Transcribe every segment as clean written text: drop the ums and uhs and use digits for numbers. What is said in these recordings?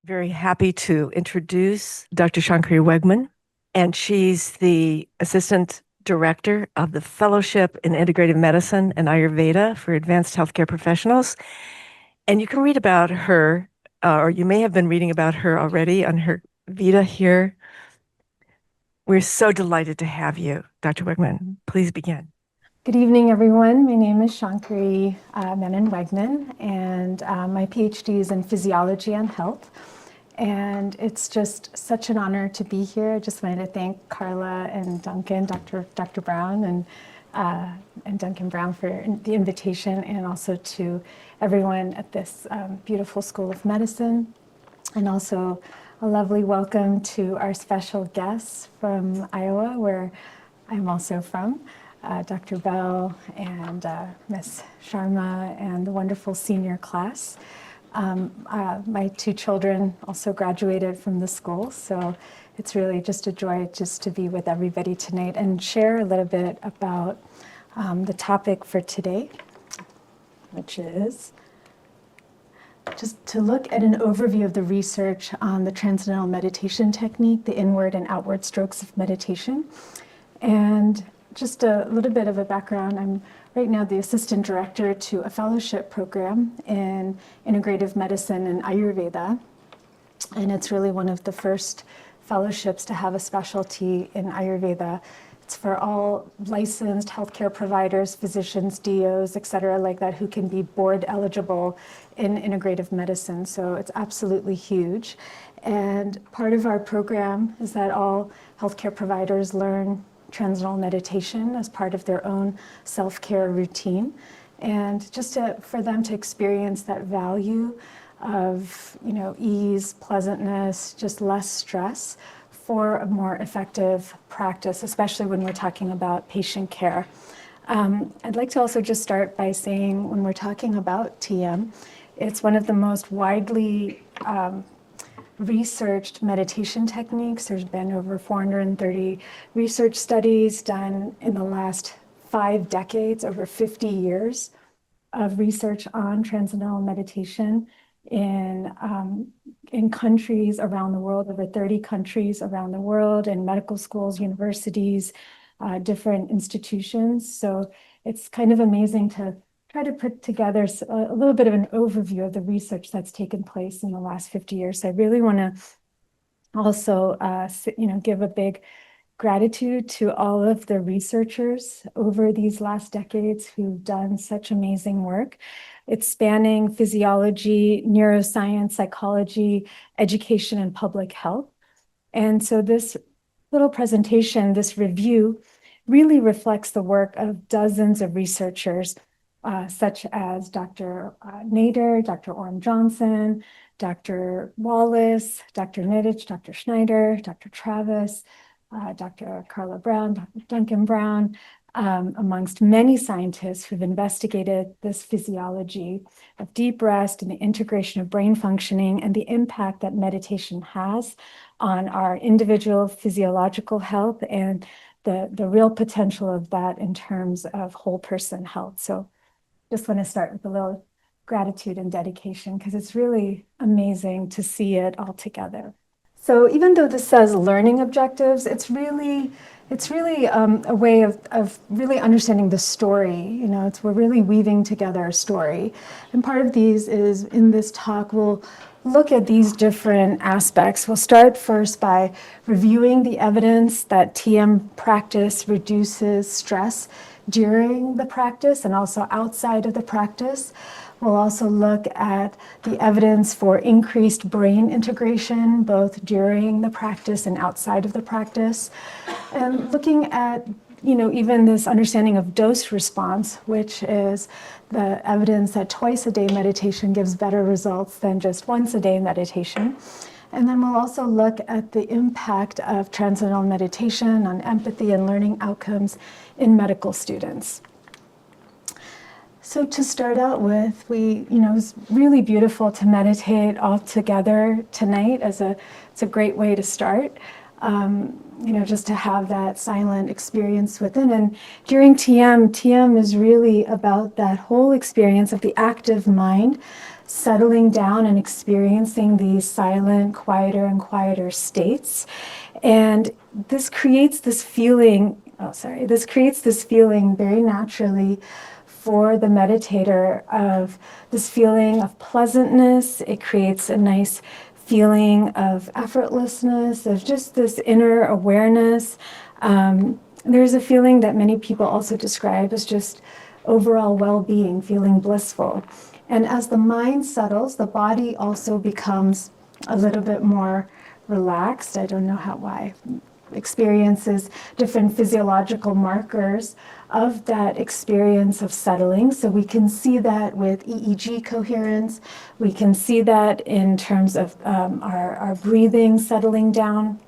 Very happy to introduce Dr. Sankari Wegman, and she's the Assistant Director of the Fellowship in Integrative Medicine and Ayurveda for Advanced Healthcare Professionals. And you can read about her, or you may have been reading about her already on her Vita here. We're so delighted to have you, Dr. Wegman. Please begin. Good evening, everyone. My name is Sankari Menon Wegman, and my PhD is in physiology and health. And it's just such an honor to be here. I just wanted to thank Carla and Duncan, Dr. Brown, and Duncan Brown for the invitation, and also to everyone at this beautiful School of Medicine. And also a lovely welcome to our special guests from Iowa, where I'm also from. Dr. Bell and Ms. Sharma and the wonderful senior class. My two children also graduated from the school, so it's really just a joy just to be with everybody tonight and share a little bit about the topic for today, which is just to look at an overview of the research on the Transcendental meditation technique, the inward and outward strokes of meditation. And just a little bit of a background, I'm right now the assistant director to a fellowship program in integrative medicine and Ayurveda. And it's really one of the first fellowships to have a specialty in Ayurveda. It's for all licensed healthcare providers, physicians, DOs, et cetera, like that, who can be board eligible in integrative medicine. So it's absolutely huge. And part of our program is that all healthcare providers learn Transcendental meditation as part of their own self-care routine, and just for them to experience that value of ease, pleasantness, just less stress for a more effective practice, especially when we're talking about patient care. I'd like to also just start by saying, when we're talking about TM, it's one of the most widely researched meditation techniques. There's been over 430 research studies done in the last 5 decades, over 50 years of research on transcendental meditation in countries around the world, over 30 countries around the world, in medical schools, universities, different institutions. So it's kind of amazing to try to put together a little bit of an overview of the research that's taken place in the last 50 years. So I really want to also, give a big gratitude to all of the researchers over these last decades who've done such amazing work. It's spanning physiology, neuroscience, psychology, education, and public health. And so this little presentation, this review, really reflects the work of dozens of researchers, such as Dr. Nader, Dr. Orm Johnson, Dr. Wallace, Dr. Nidich, Dr. Schneider, Dr. Travis, Dr. Carla Brown, Dr. Duncan Brown, amongst many scientists who've investigated this physiology of deep rest and the integration of brain functioning and the impact that meditation has on our individual physiological health and the real potential of that in terms of whole person health. So just want to start with a little gratitude and dedication, because it's really amazing to see it all together. So even though this says learning objectives, it's really a way of really understanding the story. We're really weaving together a story. And part of these is, in this talk, we'll look at these different aspects. We'll start first by reviewing the evidence that TM practice reduces stress during the practice and also outside of the practice. We'll also look at the evidence for increased brain integration, both during the practice and outside of the practice. And looking at, even this understanding of dose response, which is the evidence that twice-a-day meditation gives better results than just once-a-day meditation. And then we'll also look at the impact of transcendental meditation on empathy and learning outcomes in medical students. So to start out with, it's really beautiful to meditate all together tonight. It's a great way to start. Just to have that silent experience within. And during TM is really about that whole experience of the active mind settling down and experiencing these silent, quieter and quieter states. And this creates this feeling, this creates this feeling very naturally for the meditator of this feeling of pleasantness. It creates a nice feeling of effortlessness, of just this inner awareness. There's a feeling that many people also describe as just overall well-being, feeling blissful. And as the mind settles, the body also becomes a little bit more relaxed. I don't know why. Experiences different physiological markers of that experience of settling. So we can see that with EEG coherence. We can see that in terms of our breathing settling down.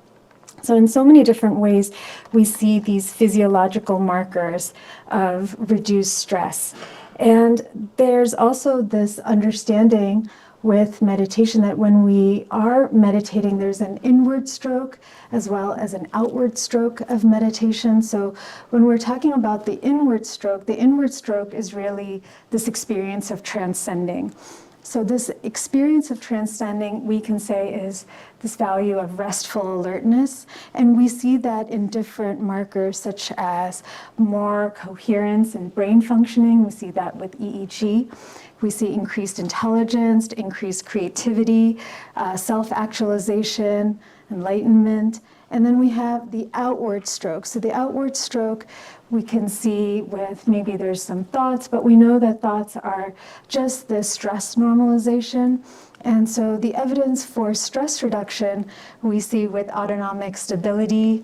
So in so many different ways, we see these physiological markers of reduced stress. And there's also this understanding with meditation that when we are meditating, there's an inward stroke as well as an outward stroke of meditation. So when we're talking about the inward stroke is really this experience of transcending. So this experience of transcending, we can say, is this value of restful alertness. And we see that in different markers, such as more coherence and brain functioning. We see that with EEG. We see increased intelligence, increased creativity, self-actualization, enlightenment. And then we have the outward stroke. So the outward stroke we can see with maybe there's some thoughts, but we know that thoughts are just this stress normalization. And so the evidence for stress reduction we see with autonomic stability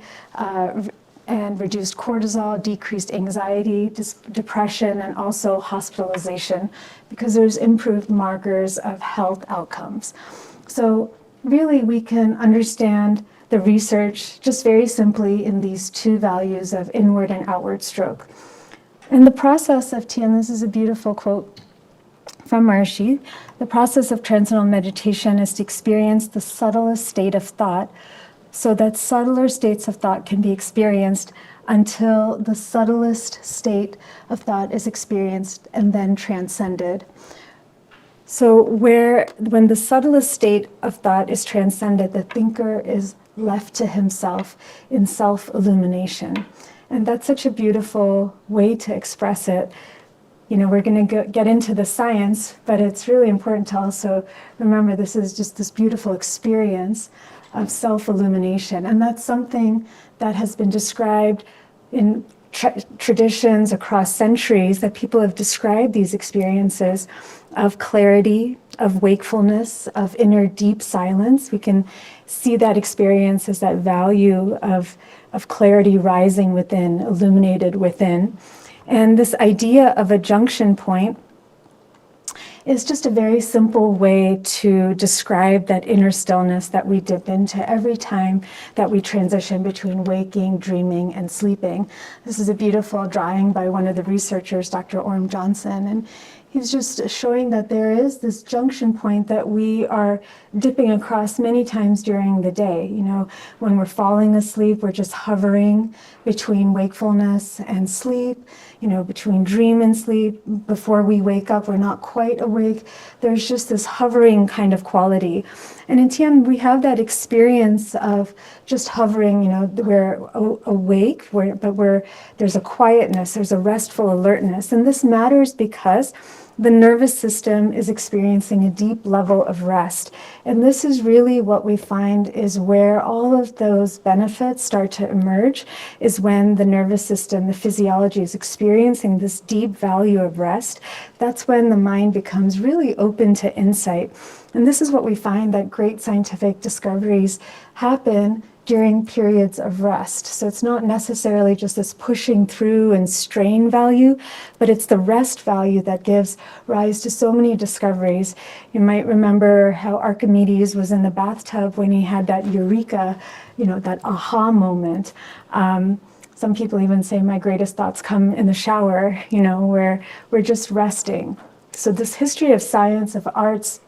and reduced cortisol, decreased anxiety, depression, and also hospitalization, because there's improved markers of health outcomes. So really we can understand the research just very simply in these two values of inward and outward stroke. In the process of TM, this is a beautiful quote from Maharishi, the process of transcendental meditation is to experience the subtlest state of thought so that subtler states of thought can be experienced until the subtlest state of thought is experienced and then transcended. So when the subtlest state of thought is transcended, the thinker is left to himself in self-illumination. And that's such a beautiful way to express it. You know, we're going to get into the science, but it's really important to also remember this is just this beautiful experience of self-illumination. And that's something that has been described in traditions across centuries, that people have described these experiences of clarity, of wakefulness, of inner deep silence. We can see that experience as that value of clarity rising within, illuminated within. And this idea of a junction point is just a very simple way to describe that inner stillness that we dip into every time that we transition between waking, dreaming, and sleeping. This is a beautiful drawing by one of the researchers, Dr. Orm Johnson, and he's just showing that there is this junction point that we are dipping across many times during the day. You know, when we're falling asleep, we're just hovering between wakefulness and sleep, you know, between dream and sleep. Before we wake up, we're not quite awake. There's just this hovering kind of quality. And in Tian, we have that experience of just hovering, you know, we're awake, but there's a quietness, there's a restful alertness. And this matters because the nervous system is experiencing a deep level of rest. And this is really what we find is where all of those benefits start to emerge, is when the nervous system, the physiology is experiencing this deep value of rest. That's when the mind becomes really open to insight. And this is what we find, that great scientific discoveries happen during periods of rest. So it's not necessarily just this pushing through and strain value, but it's the rest value that gives rise to so many discoveries. You might remember how Archimedes was in the bathtub when he had that eureka, you know, that aha moment. Some people even say my greatest thoughts come in the shower, you know, where we're just resting. So this history of science, of arts,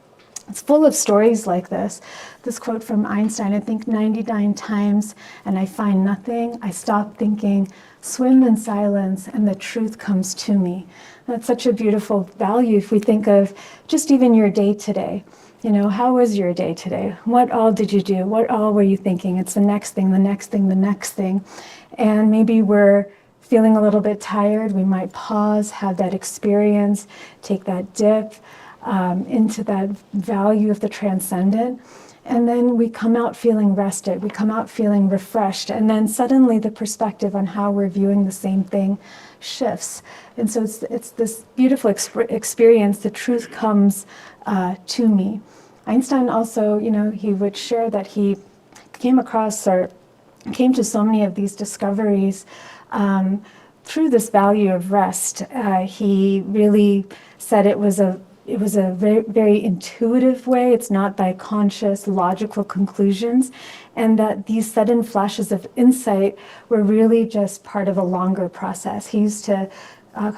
It's full of stories like this. This quote from Einstein, I think 99 times, and I find nothing. I stop thinking, swim in silence, and the truth comes to me. That's such a beautiful value if we think of just even your day today. You know, how was your day today? What all did you do? What all were you thinking? It's the next thing, the next thing, the next thing. And maybe we're feeling a little bit tired. We might pause, have that experience, take that dip into that value of the transcendent. And then we come out feeling rested. We come out feeling refreshed. And then suddenly the perspective on how we're viewing the same thing shifts. And so it's this beautiful experience. The truth comes to me. Einstein also, you know, he would share that he came across or came to so many of these discoveries through this value of rest. He really said it was a very, very intuitive way. It's not by conscious, logical conclusions, and that these sudden flashes of insight were really just part of a longer process. He used to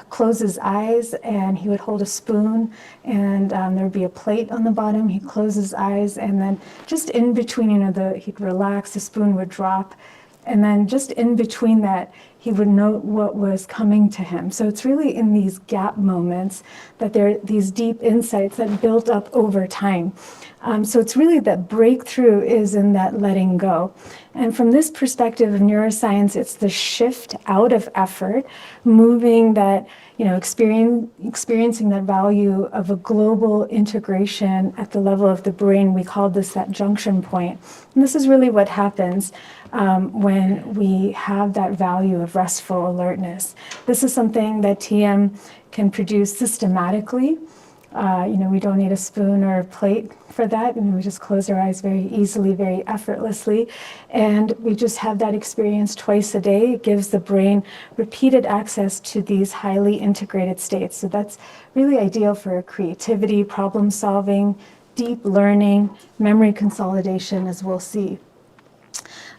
close his eyes and he would hold a spoon and there would be a plate on the bottom. He'd close his eyes and then just in between, you know, he'd relax, the spoon would drop. And then just in between that, he would note what was coming to him. So it's really in these gap moments that there are these deep insights that build up over time. So it's really that breakthrough is in that letting go. And from this perspective of neuroscience, it's the shift out of effort, moving that, you know, experiencing that value of a global integration at the level of the brain. We call this that junction point. And this is really what happens when we have that value of restful alertness. This is something that TM can produce systematically. You know, we don't need a spoon or a plate for that, and we just close our eyes very easily, very effortlessly, and we just have that experience twice a day. It gives the brain repeated access to these highly integrated states. So that's really ideal for creativity, problem solving, deep learning, memory consolidation, as we'll see.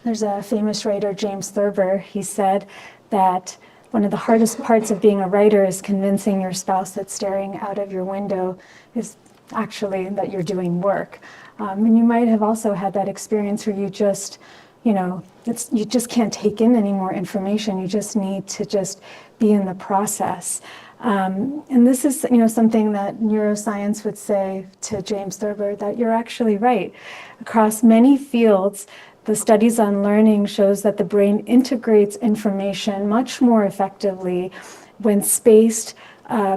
There's a famous writer, James Thurber. He said that one of the hardest parts of being a writer is convincing your spouse that staring out of your window is actually that you're doing work. And you might have also had that experience where you just, you know, you just can't take in any more information. You just need to just be in the process. And this is, you know, something that neuroscience would say to James Thurber, that you're actually right. Across many fields, the studies on learning shows that the brain integrates information much more effectively when spaced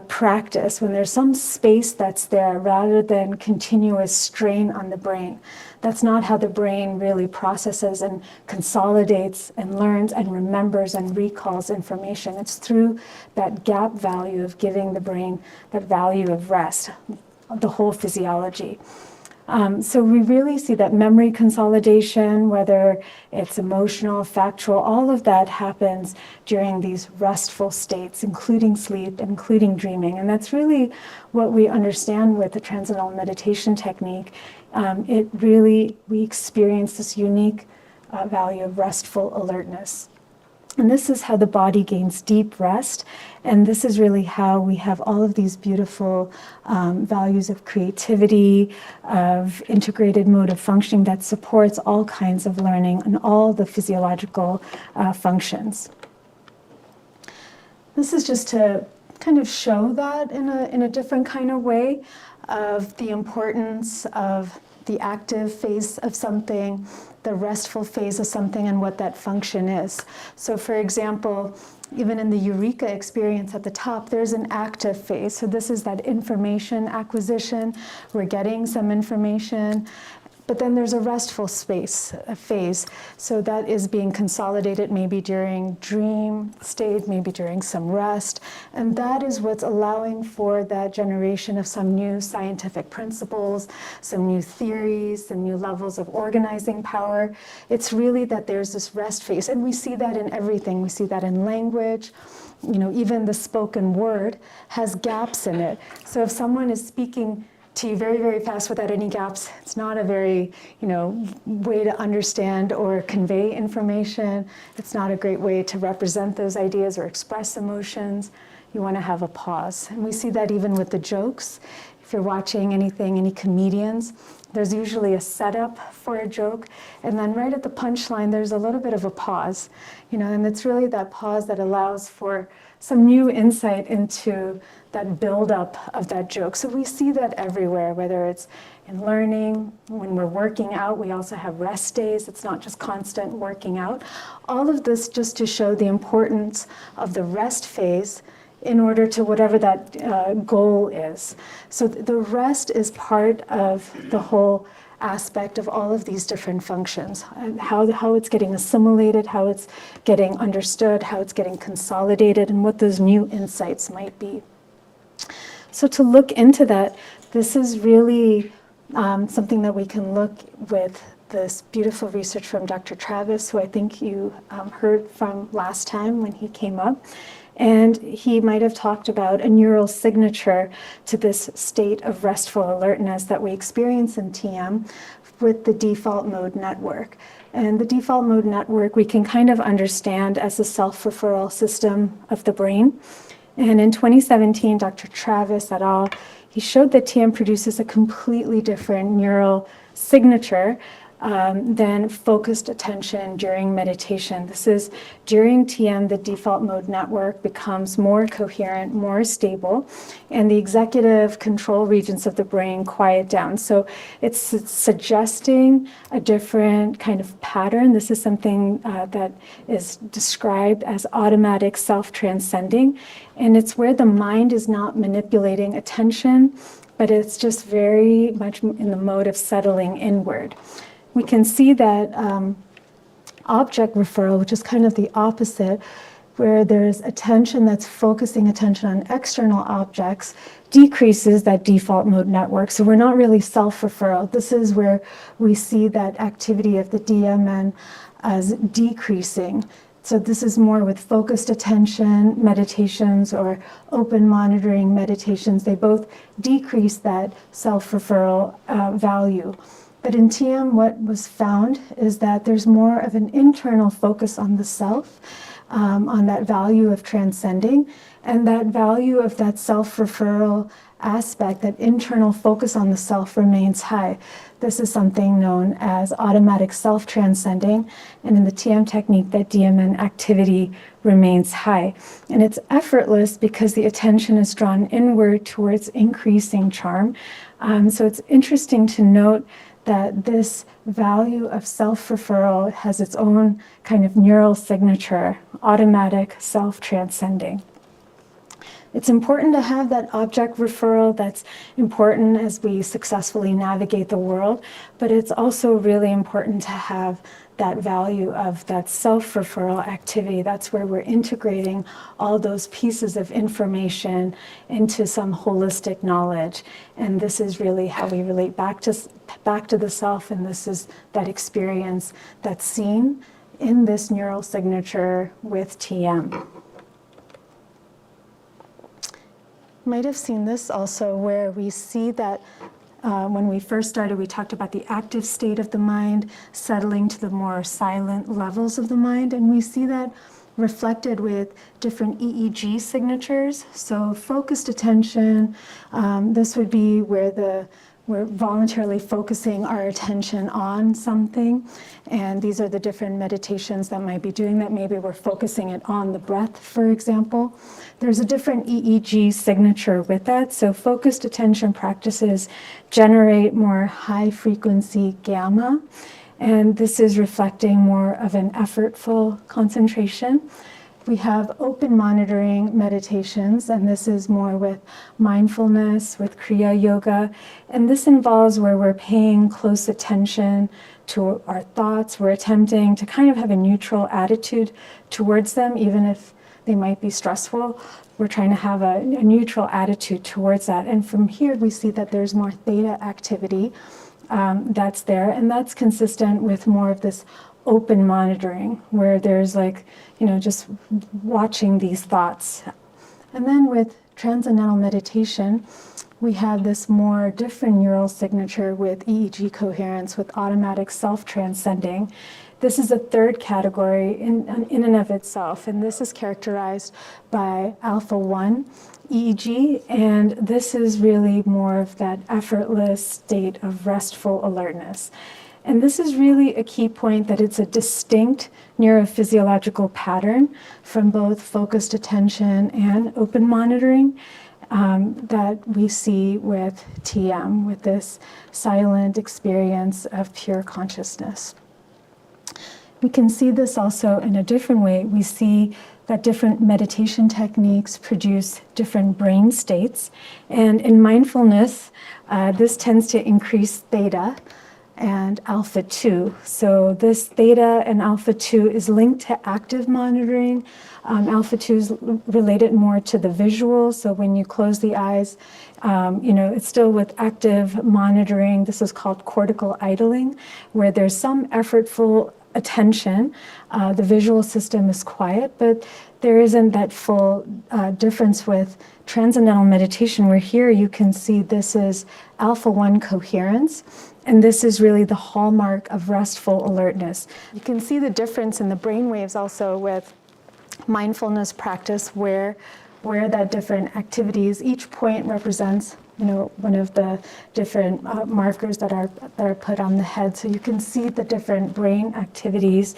practice, when there's some space that's there rather than continuous strain on the brain. That's not how the brain really processes and consolidates and learns and remembers and recalls information. It's through that gap value of giving the brain that value of rest, the whole physiology. So we really see that memory consolidation, whether it's emotional, factual, all of that happens during these restful states, including sleep, including dreaming. And that's really what we understand with the Transcendental meditation technique. We experience this unique value of restful alertness. And this is how the body gains deep rest. And this is really how we have all of these beautiful values of creativity, of integrated mode of functioning that supports all kinds of learning and all the physiological functions. This is just to kind of show that in a different kind of way of the importance of the active phase of something, the restful phase of something, and what that function is. So for example, even in the eureka experience at the top, there's an active phase. So this is that information acquisition. We're getting some information. But then there's a restful phase. So that is being consolidated maybe during dream state, maybe during some rest. And that is what's allowing for that generation of some new scientific principles, some new theories, some new levels of organizing power. It's really that there's this rest phase. And we see that in everything. We see that in language. You know, even the spoken word has gaps in it. So if someone is speaking to you very, very fast without any gaps, it's not a very, you know, way to understand or convey information. It's not a great way to represent those ideas or express emotions. You want to have a pause. And we see that even with the jokes. if you're watching anything, any comedians, there's usually a setup for a joke, and then right at the punchline, there's a little bit of a pause, and it's really that pause that allows for some new insight into that buildup of that joke. So we see that everywhere, whether it's in learning, when we're working out, we also have rest days. It's not just constant working out. All of this just to show the importance of the rest phase in order to whatever that goal is. So the rest is part of the whole aspect of all of these different functions, how it's getting assimilated, how it's getting understood, how it's getting consolidated, and what those new insights might be. So to look into that, this is really something that we can look with this beautiful research from Dr. Travis, who I think you heard from last time when he came up. And he might have talked about a neural signature to this state of restful alertness that we experience in TM with the default mode network. And the default mode network we can kind of understand as a self-referral system of the brain. And in 2017, Dr. Travis et al., he showed that TM produces a completely different neural signature than focused attention during meditation. This is during TM, the default mode network becomes more coherent, more stable, and the executive control regions of the brain quiet down. So it's suggesting a different kind of pattern. This is something that is described as automatic self-transcending, and it's where the mind is not manipulating attention, but it's just very much in the mode of settling inward. We can see that object referral, which is kind of the opposite, where there's attention that's focusing attention on external objects, decreases that default mode network. So we're not really self-referral. This is where we see that activity of the DMN as decreasing. So this is more with focused attention meditations or open monitoring meditations. They both decrease that self-referral value. But in TM, what was found is that there's more of an internal focus on the self, on that value of transcending, and that value of that self-referral aspect, that internal focus on the self remains high. This is something known as automatic self-transcending, and in the TM technique, that DMN activity remains high. And it's effortless because the attention is drawn inward towards increasing charm. So it's interesting to note that this value of self-referral has its own kind of neural signature, automatic self-transcending. It's important to have that object referral. That's important as we successfully navigate the world, but it's also really important to have that value of that self-referral activity. That's where we're integrating all those pieces of information into some holistic knowledge. And this is really how we relate back to the self, and this is that experience that's seen in this neural signature with TM. You might have seen this also, where we see that when we first started, we talked about the active state of the mind settling to the more silent levels of the mind, and we see that reflected with different EEG signatures. So focused attention, this would be where we're voluntarily focusing our attention on something, and these are the different meditations that might be doing that. Maybe we're focusing it on the breath, for example. There's a different EEG signature with that. So focused attention practices generate more high frequency gamma, and this is reflecting more of an effortful concentration. We have open monitoring meditations, and this is more with mindfulness, with Kriya Yoga. And this involves where we're paying close attention to our thoughts. We're attempting to kind of have a neutral attitude towards them, even if they might be stressful. We're trying to have a neutral attitude towards that. And from here, we see that there's more theta activity that's there, and that's consistent with more of this open monitoring, where there's just watching these thoughts. And then with transcendental meditation, we have this more different neural signature with EEG coherence, with automatic self-transcending. This is a third category in and of itself, and this is characterized by alpha 1 EEG, and this is really more of that effortless state of restful alertness. And this is really a key point, that it's a distinct neurophysiological pattern from both focused attention and open monitoring that we see with TM, with this silent experience of pure consciousness. We can see this also in a different way. We see that different meditation techniques produce different brain states. And in mindfulness, this tends to increase theta and alpha 2. So this theta and alpha 2 is linked to active monitoring. Alpha 2 is related more to the visual. So when you close the eyes, it's still with active monitoring. This is called cortical idling, where there's some effortful attention. The visual system is quiet, but there isn't that full difference with transcendental meditation, where here you can see this is alpha 1 coherence. And this is really the hallmark of restful alertness. You can see the difference in the brain waves also with mindfulness practice, where that different activities, each point represents one of the different markers that are put on the head. So you can see the different brain activities.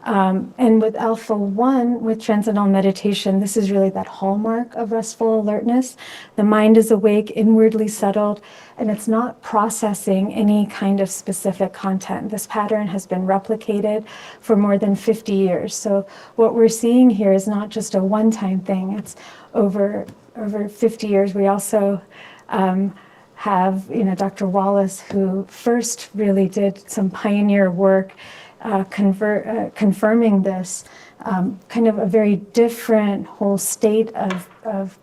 And with alpha 1, with transcendental meditation, this is really that hallmark of restful alertness. The mind is awake, inwardly settled, and it's not processing any kind of specific content. This pattern has been replicated for more than 50 years. So what we're seeing here is not just a one-time thing. It's over 50 years. We also have Dr. Wallace, who first really did some pioneer work confirming this kind of a very different whole state of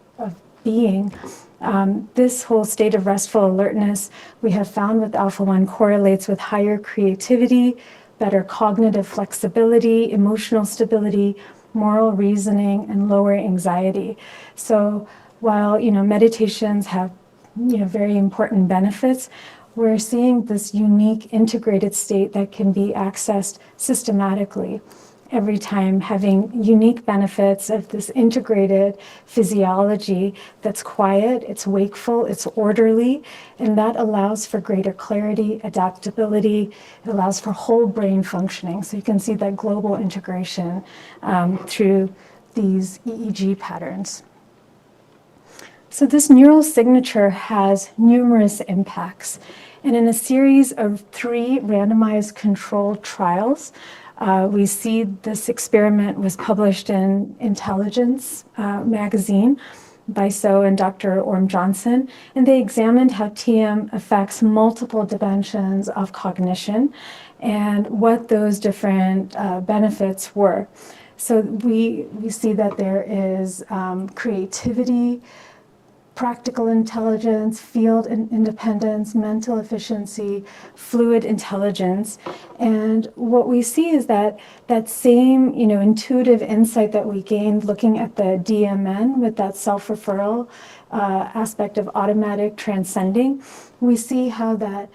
being. This whole state of restful alertness we have found with alpha 1 correlates with higher creativity, better cognitive flexibility, emotional stability, moral reasoning, and lower anxiety. So while meditations have very important benefits, we're seeing this unique integrated state that can be accessed systematically every time, having unique benefits of this integrated physiology that's quiet, it's wakeful, it's orderly, and that allows for greater clarity, adaptability. It allows for whole brain functioning. So you can see that global integration through these EEG patterns. So this neural signature has numerous impacts. And in a series of 3 randomized controlled trials, we see this experiment was published in Intelligence magazine by So and Dr. Orm Johnson, and they examined how TM affects multiple dimensions of cognition and what those different benefits were. So we see that there is creativity, practical intelligence, field independence, mental efficiency, fluid intelligence. And what we see is that same, intuitive insight that we gained looking at the DMN with that self-referral aspect of automatic transcending, we see how that,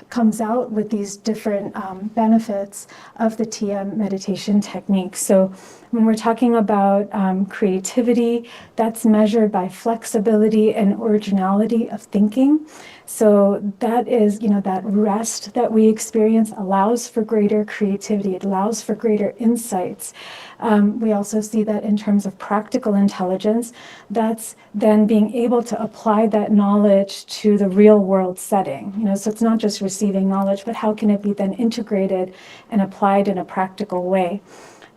comes out with these different benefits of the TM meditation technique. So when we're talking about creativity, that's measured by flexibility and originality of thinking. So that is, that rest that we experience allows for greater creativity. It allows for greater insights. We also see that in terms of practical intelligence, that's then being able to apply that knowledge to the real world setting. So it's not just receiving knowledge, but how can it be then integrated and applied in a practical way?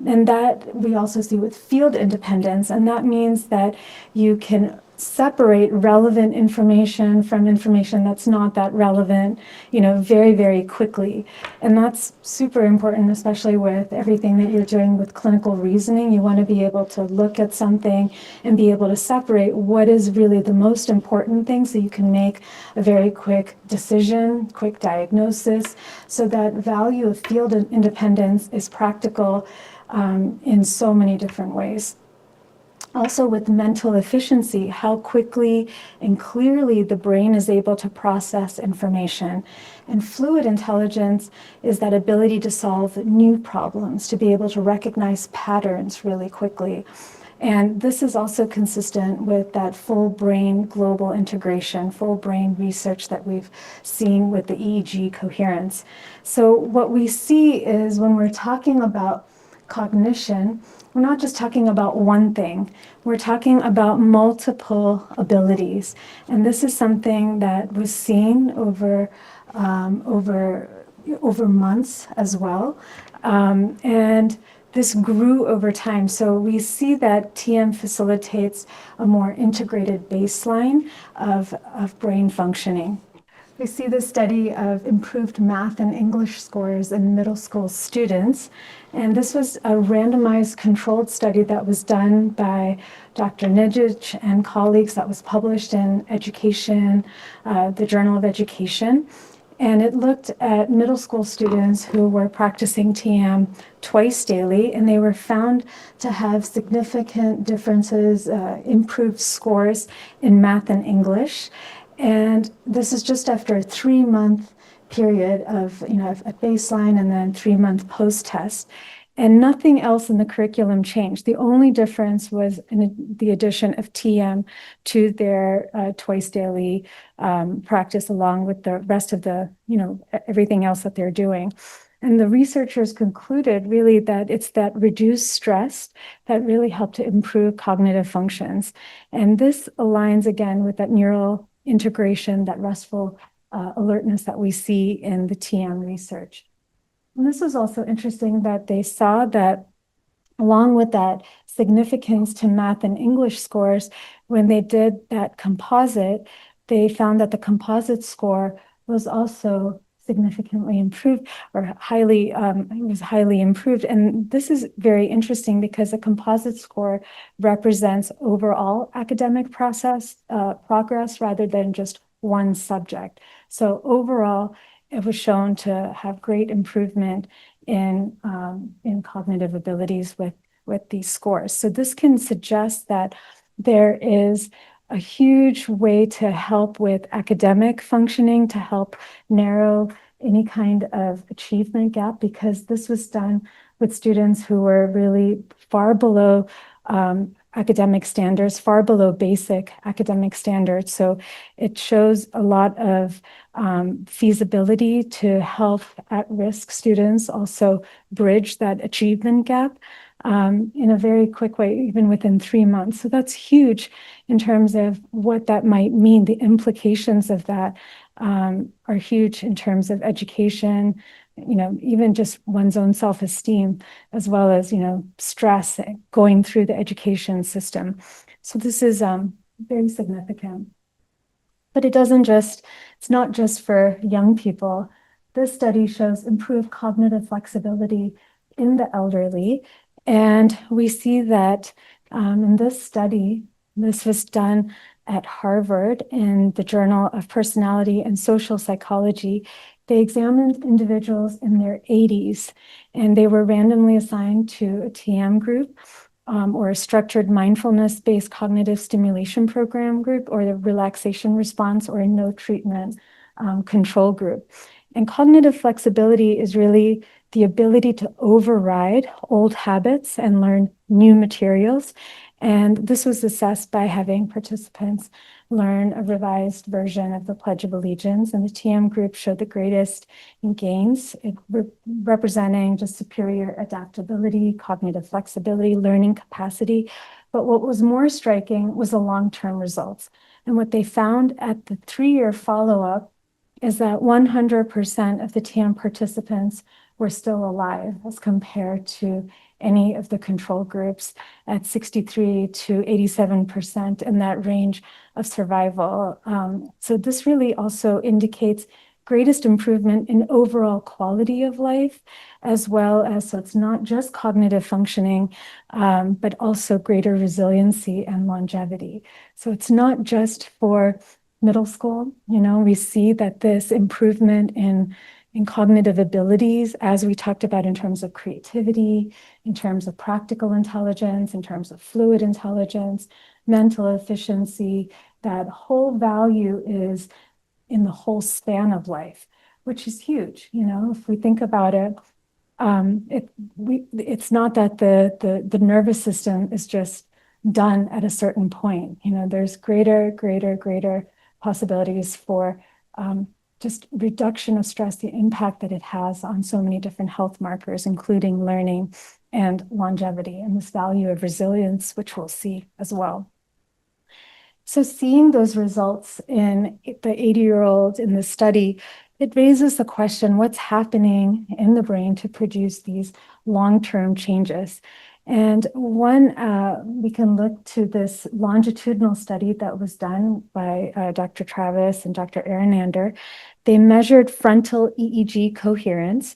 And that we also see with field independence, and that means that you can separate relevant information from information that's not that relevant, very, very quickly. And that's super important, especially with everything that you're doing with clinical reasoning. You want to be able to look at something and be able to separate what is really the most important thing, so you can make a very quick decision, quick diagnosis. So that value of field independence is practical in so many different ways. Also with mental efficiency, how quickly and clearly the brain is able to process information. And fluid intelligence is that ability to solve new problems, to be able to recognize patterns really quickly. And this is also consistent with that full brain global integration, full brain research that we've seen with the EEG coherence. So what we see is when we're talking about cognition, we're not just talking about one thing, we're talking about multiple abilities. And this is something that was seen over months as well. And this grew over time. So we see that TM facilitates a more integrated baseline of brain functioning. We see the study of improved math and English scores in middle school students. And this was a randomized controlled study that was done by Dr. Nijic and colleagues that was published in Education, the Journal of Education. And it looked at middle school students who were practicing TM twice daily, and they were found to have significant differences, improved scores in math and English. And this is just after a 3-month period of, a baseline and then 3-month post-test. And nothing else in the curriculum changed. The only difference was in the addition of TM to their twice daily practice, along with the rest of the, everything else that they're doing. And the researchers concluded really that it's that reduced stress that really helped to improve cognitive functions. And this aligns again with that neural integration, that restful alertness that we see in the TM research. And this was also interesting that they saw that along with that significance to math and English scores, when they did that composite, they found that the composite score was also significantly improved or highly improved. And this is very interesting because a composite score represents overall academic progress rather than just one subject. So overall, it was shown to have great improvement in cognitive abilities with these scores. So this can suggest that there is a huge way to help with academic functioning, to help narrow any kind of achievement gap, because this was done with students who were really far below academic standards, far below basic academic standards. So it shows a lot of feasibility to help at-risk students also bridge that achievement gap in a very quick way, even within 3 months. So that's huge in terms of what that might mean. The implications of that are huge in terms of education, even just one's own self-esteem, as well as, stress going through the education system. So this is very significant. But it's not just for young people. This study shows improved cognitive flexibility in the elderly. And we see that in this study, this was done at Harvard in the Journal of Personality and Social Psychology. They examined individuals in their 80s, and they were randomly assigned to a TM group or a structured mindfulness-based cognitive stimulation program group, or the relaxation response, or a no treatment control group. And cognitive flexibility is really the ability to override old habits and learn new materials. And this was assessed by having participants learn a revised version of the Pledge of Allegiance. And the TM group showed the greatest gains, representing just superior adaptability, cognitive flexibility, learning capacity. But what was more striking was the long-term results. And what they found at the 3-year follow-up is that 100% of the TM participants were still alive as compared to any of the control groups at 63 to 87% in that range of survival. So this really also indicates greatest improvement in overall quality of life, as well as, so it's not just cognitive functioning, but also greater resiliency and longevity. So it's not just for middle school. We see that this improvement in cognitive abilities, as we talked about in terms of creativity, in terms of practical intelligence, in terms of fluid intelligence, mental efficiency, that whole value is in the whole span of life, which is huge. If we think about it, it's not that the nervous system is just done at a certain point. There's greater possibilities for just reduction of stress, the impact that it has on so many different health markers, including learning and longevity, and this value of resilience, which we'll see as well. So seeing those results in the 80-year-old in the study, it raises the question, what's happening in the brain to produce these long-term changes? And one, we can look to this longitudinal study that was done by Dr. Travis and Dr. Arenander. They measured frontal EEG coherence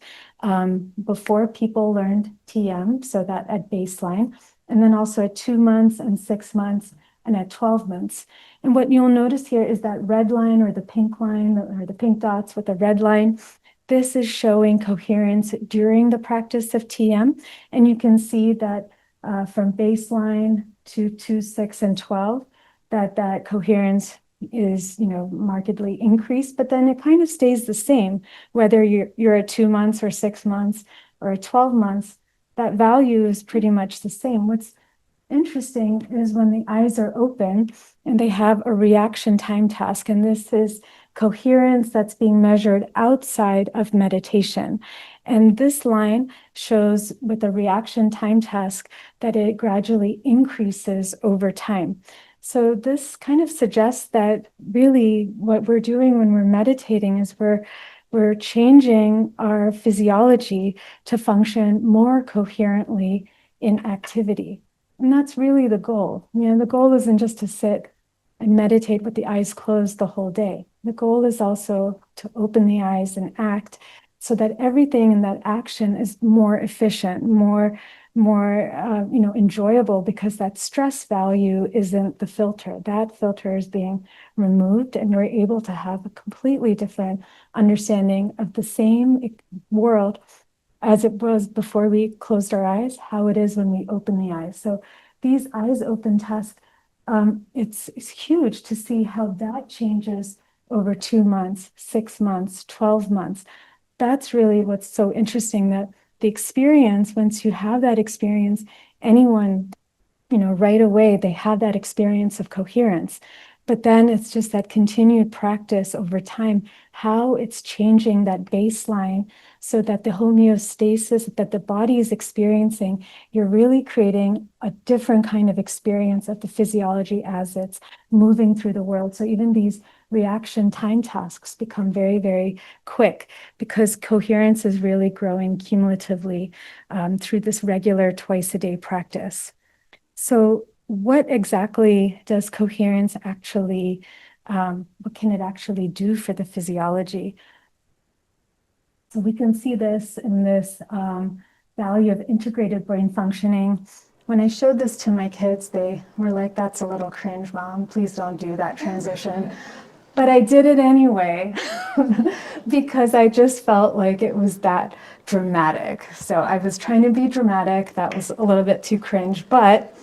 before people learned TM, so that at baseline, and then also at 2 months and 6 months and at 12 months. And what you'll notice here is that red line or the pink line or the pink dots with the red line, this is showing coherence during the practice of TM. And you can see that from baseline to 2, 6, and 12, that coherence is, markedly increased, but then it kind of stays the same, whether you're at 2 months or 6 months or at 12 months, that value is pretty much the same. What's interesting is when the eyes are open and they have a reaction time task, and this is coherence that's being measured outside of meditation. And this line shows with the reaction time task that it gradually increases over time. So this kind of suggests that really what we're doing when we're meditating is we're changing our physiology to function more coherently in activity. And that's really the goal. The goal isn't just to sit and meditate with the eyes closed the whole day. The goal is also to open the eyes and act so that everything in that action is more efficient, more enjoyable, because that stress value isn't the filter. That filter is being removed, and we're able to have a completely different understanding of the same world as it was before we closed our eyes, how it is when we open the eyes. So these eyes open tests, it's huge to see how that changes over 2 months, 6 months, 12 months. That's really what's so interesting, that the experience, once you have that experience, anyone, right away, they have that experience of coherence. But then it's just that continued practice over time, how it's changing that baseline so that the homeostasis that the body is experiencing, you're really creating a different kind of experience of the physiology as it's moving through the world. So even these reaction time tasks become very, very quick, because coherence is really growing cumulatively through this regular twice-a-day practice. So what exactly does coherence actually, what can it actually do for the physiology? So we can see this in this value of integrated brain functioning. When I showed this to my kids, they were like, "That's a little cringe, Mom. Please don't do that transition." But I did it anyway because I just felt like it was that dramatic. So I was trying to be dramatic. That was a little bit too cringe, but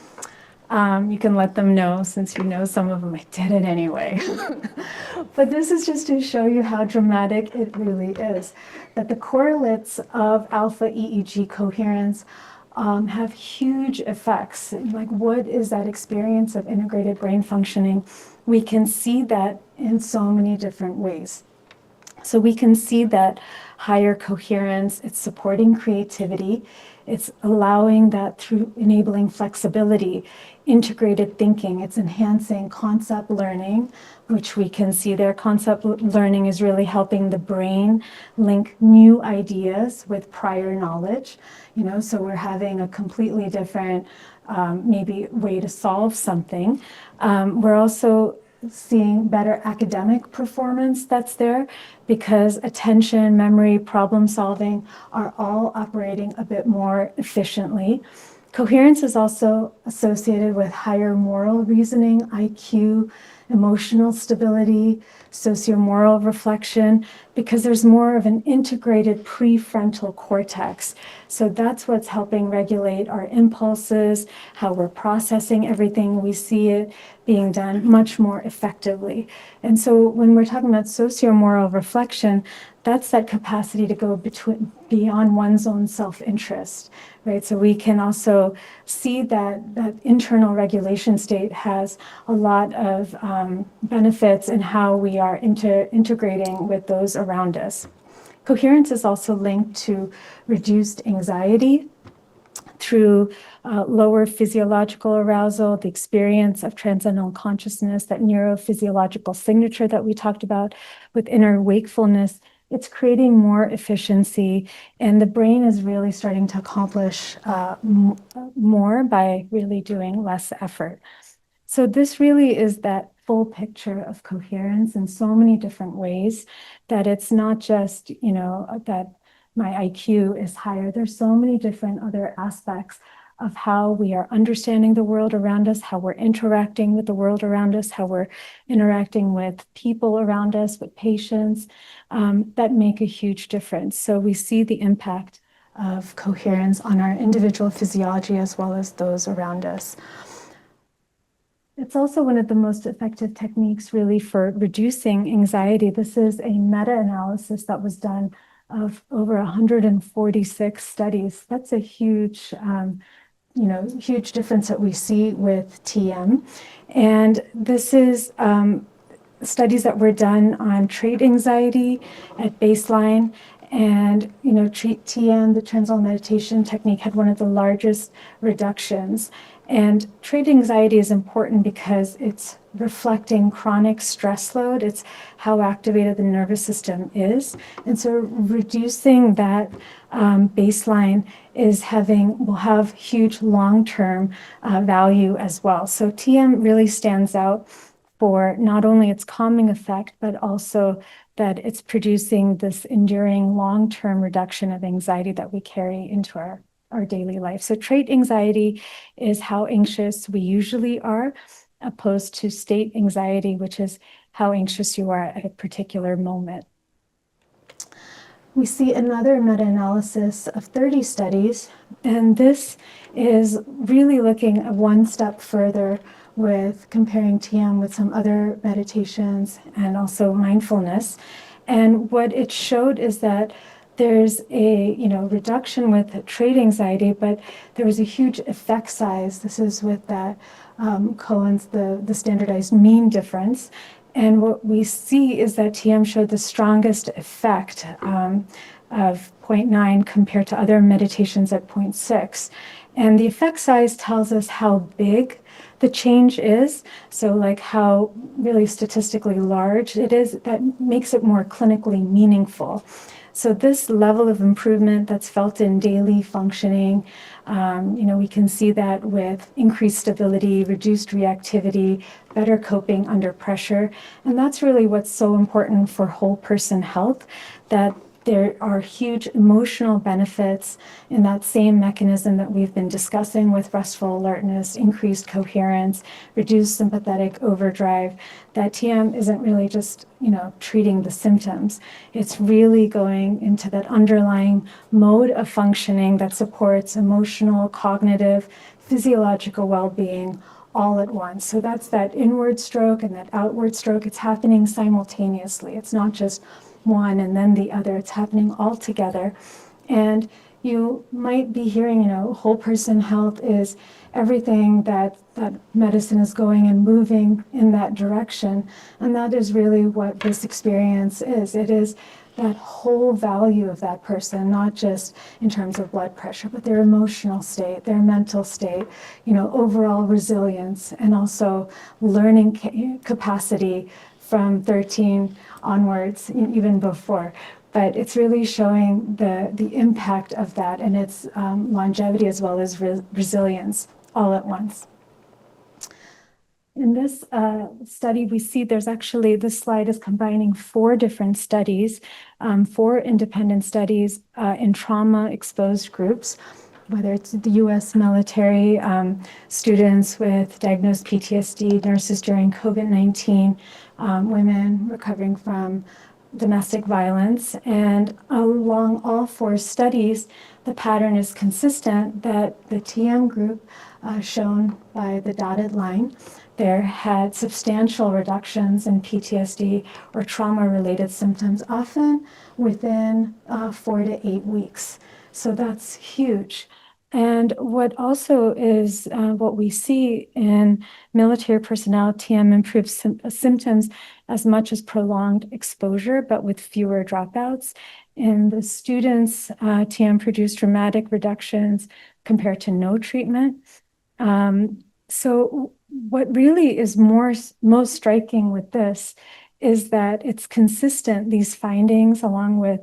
you can let them know, since some of them, I did it anyway. But this is just to show you how dramatic it really is, that the correlates of alpha EEG coherence have huge effects. Like, what is that experience of integrated brain functioning? We can see that in so many different ways. So we can see that higher coherence, it's supporting creativity, it's allowing that through enabling flexibility, integrated thinking, it's enhancing concept learning, which we can see there. Concept learning is really helping the brain link new ideas with prior knowledge, so we're having a completely different maybe way to solve something. We're also seeing better academic performance that's there, because attention, memory, problem solving are all operating a bit more efficiently. Coherence is also associated with higher moral reasoning, IQ, emotional stability, sociomoral reflection, because there's more of an integrated prefrontal cortex. So that's what's helping regulate our impulses, how we're processing everything. We see it being done much more effectively. And so when we're talking about sociomoral reflection, that's that capacity to go beyond one's own self-interest, right? So we can also see that internal regulation state has a lot of benefits in how we are integrating with those around us. Coherence is also linked to reduced anxiety through lower physiological arousal, the experience of transcendental consciousness, that neurophysiological signature that we talked about with inner wakefulness. It's creating more efficiency, and the brain is really starting to accomplish more by really doing less effort. So this really is that full picture of coherence in so many different ways, that it's not just, that my IQ is higher. There's so many different other aspects of how we are understanding the world around us, how we're interacting with the world around us, how we're interacting with people around us, with patients, that make a huge difference. So we see the impact of coherence on our individual physiology as well as those around us. It's also one of the most effective techniques really for reducing anxiety. This is a meta-analysis that was done of over 146 studies. That's a huge, huge difference that we see with TM. And this is studies that were done on trait anxiety at baseline. And, TM, the Transcendental Meditation technique, had one of the largest reductions. And trait anxiety is important because it's reflecting chronic stress load. It's how activated the nervous system is. And so reducing that baseline will have huge long-term value as well. So TM really stands out for not only its calming effect, but also that it's producing this enduring long-term reduction of anxiety that we carry into our daily life. So trait anxiety is how anxious we usually are, opposed to state anxiety, which is how anxious you are at a particular moment. We see another meta-analysis of 30 studies, and this is really looking at one step further with comparing TM with some other meditations and also mindfulness. And what it showed is that there's a reduction with trait anxiety, but there was a huge effect size. This is with that Cohen's, the standardized mean difference. And what we see is that TM showed the strongest effect of 0.9 compared to other meditations at 0.6. And the effect size tells us how big the change is. So like how really statistically large it is, that makes it more clinically meaningful. So this level of improvement that's felt in daily functioning, we can see that with increased stability, reduced reactivity, better coping under pressure. And that's really what's so important for whole person health, that there are huge emotional benefits in that same mechanism that we've been discussing with restful alertness, increased coherence, reduced sympathetic overdrive. That TM isn't really just, treating the symptoms. It's really going into that underlying mode of functioning that supports emotional, cognitive, physiological well-being all at once. So that's that inward stroke and that outward stroke. It's happening simultaneously. It's not just one and then the other. It's happening all together. And you might be hearing, whole person health is everything that medicine is going and moving in that direction. And that is really what this experience is. It is that whole value of that person, not just in terms of blood pressure, but their emotional state, their mental state, overall resilience, and also learning capacity from 13 onwards, even before. But it's really showing the impact of that and its longevity as well as resilience all at once. In this study, we see there's actually, this slide is combining 4 different studies, 4 independent studies in trauma-exposed groups. whether it's the US military, students with diagnosed PTSD, nurses during COVID-19, women recovering from domestic violence. And along all 4 studies, the pattern is consistent that the TM group, shown by the dotted line, there had substantial reductions in PTSD or trauma-related symptoms, often within 4 to 8 weeks. So that's huge. And what also is what we see in military personnel, TM improves symptoms as much as prolonged exposure, but with fewer dropouts. In the students, TM produced dramatic reductions compared to no treatment. So what really is most striking with this is that it's consistent, these findings, along with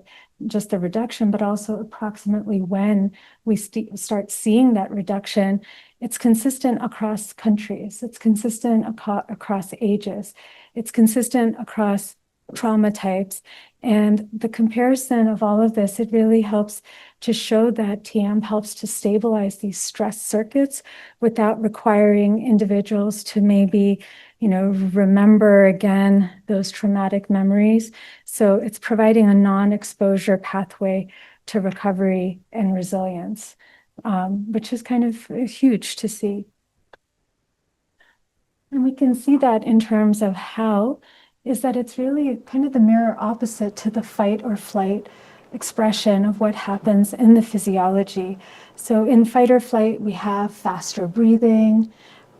just the reduction, but also approximately when we start seeing that reduction. It's consistent across countries. It's consistent across ages. It's consistent across trauma types. And the comparison of all of this, it really helps to show that TM helps to stabilize these stress circuits without requiring individuals to maybe, remember again those traumatic memories. So it's providing a non-exposure pathway to recovery and resilience, which is kind of huge to see. And we can see that in terms of how is that it's really kind of the mirror opposite to the fight or flight expression of what happens in the physiology. So in fight or flight, we have faster breathing,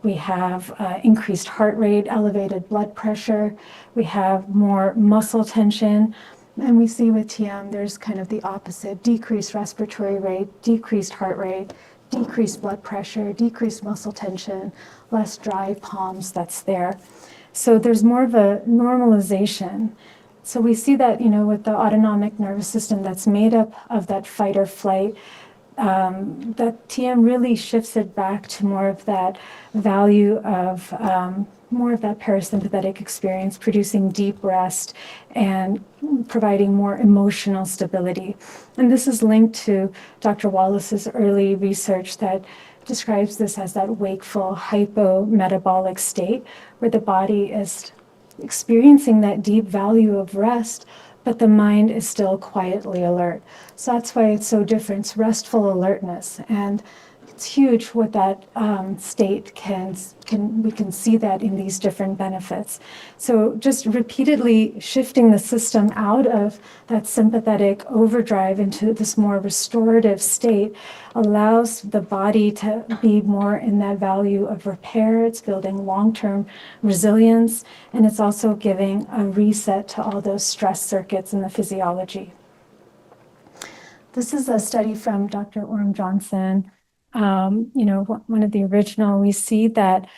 we have increased heart rate, elevated blood pressure, we have more muscle tension. And we see with TM, there's kind of the opposite: decreased respiratory rate, decreased heart rate, decreased blood pressure, decreased muscle tension, less dry palms that's there. So there's more of a normalization. So we see that, with the autonomic nervous system that's made up of that fight or flight, that TM really shifts it back to more of that value of more of that parasympathetic experience, producing deep rest and providing more emotional stability. And this is linked to Dr. Wallace's early research that describes this as that wakeful hypometabolic state where the body is experiencing that deep value of rest, but the mind is still quietly alert. So that's why it's so different. It's restful alertness. And it's huge what that state we can see that in these different benefits. So just repeatedly shifting the system out of that sympathetic overdrive into this more restorative state allows the body to be more in that value of repair. It's building long-term resilience, and it's also giving a reset to all those stress circuits in the physiology. This is a study from Dr. Orm Johnson. One of the original, we see that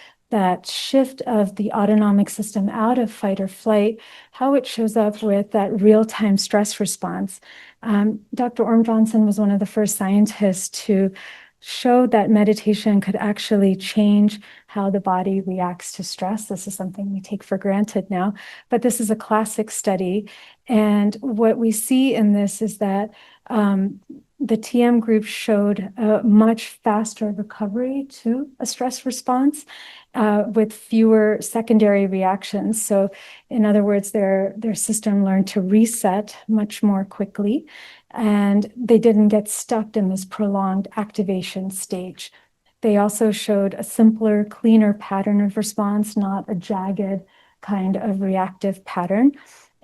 shift of the autonomic system out of fight or flight, how it shows up with that real-time stress response. Dr. Orm Johnson was one of the first scientists to show that meditation could actually change how the body reacts to stress. This is something we take for granted now, but this is a classic study. And what we see in this is that the TM group showed a much faster recovery to a stress response with fewer secondary reactions. So in other words, their system learned to reset much more quickly, and they didn't get stuck in this prolonged activation stage. They also showed a simpler, cleaner pattern of response, not a jagged kind of reactive pattern.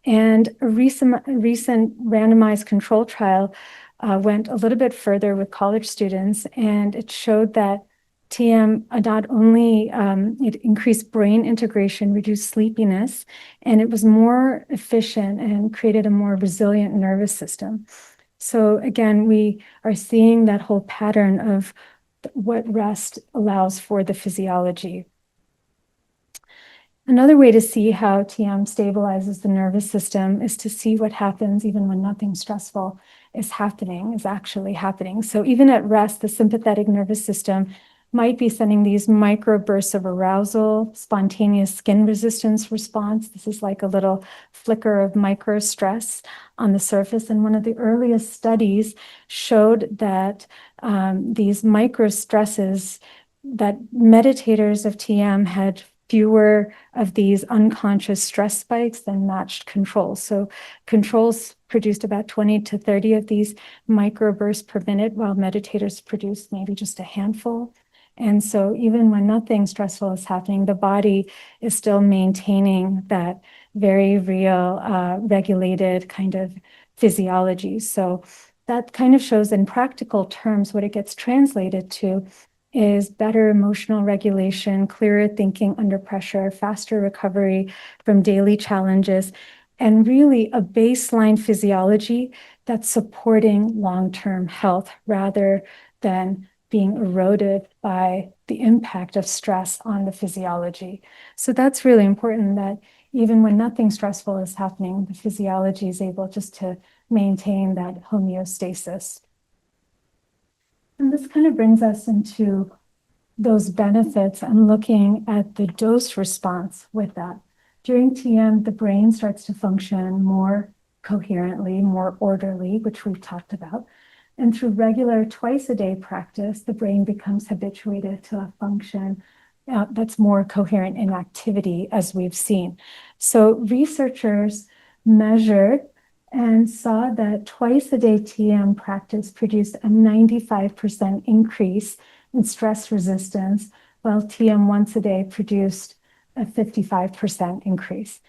And a recent randomized control trial went a little bit further with college students, and it showed that TM not only it increased brain integration, reduced sleepiness, and it was more efficient and created a more resilient nervous system. So again, we are seeing that whole pattern of what rest allows for the physiology. Another way to see how TM stabilizes the nervous system is to see what happens even when nothing stressful is actually happening. So even at rest, the sympathetic nervous system might be sending these microbursts of arousal, spontaneous skin resistance response. This is like a little flicker of micro stress on the surface. And one of the earliest studies showed that these micro stresses, that meditators of TM had fewer of these unconscious stress spikes than matched controls. So controls produced about 20 to 30 of these microbursts per minute, while meditators produced maybe just a handful. And so even when nothing stressful is happening, the body is still maintaining that very real regulated kind of physiology. So that kind of shows in practical terms what it gets translated to is better emotional regulation, clearer thinking under pressure, faster recovery from daily challenges, and really a baseline physiology that's supporting long-term health rather than being eroded by the impact of stress on the physiology. So that's really important, that even when nothing stressful is happening, the physiology is able just to maintain that homeostasis. And this kind of brings us into those benefits and looking at the dose response with that. During TM, the brain starts to function more coherently, more orderly, which we've talked about. And through regular twice-a-day practice, the brain becomes habituated to a function that's more coherent in activity, as we've seen. So researchers measured and saw that twice-a-day TM practice produced a 95% increase in stress resistance, while TM once a day produced a 55% increase.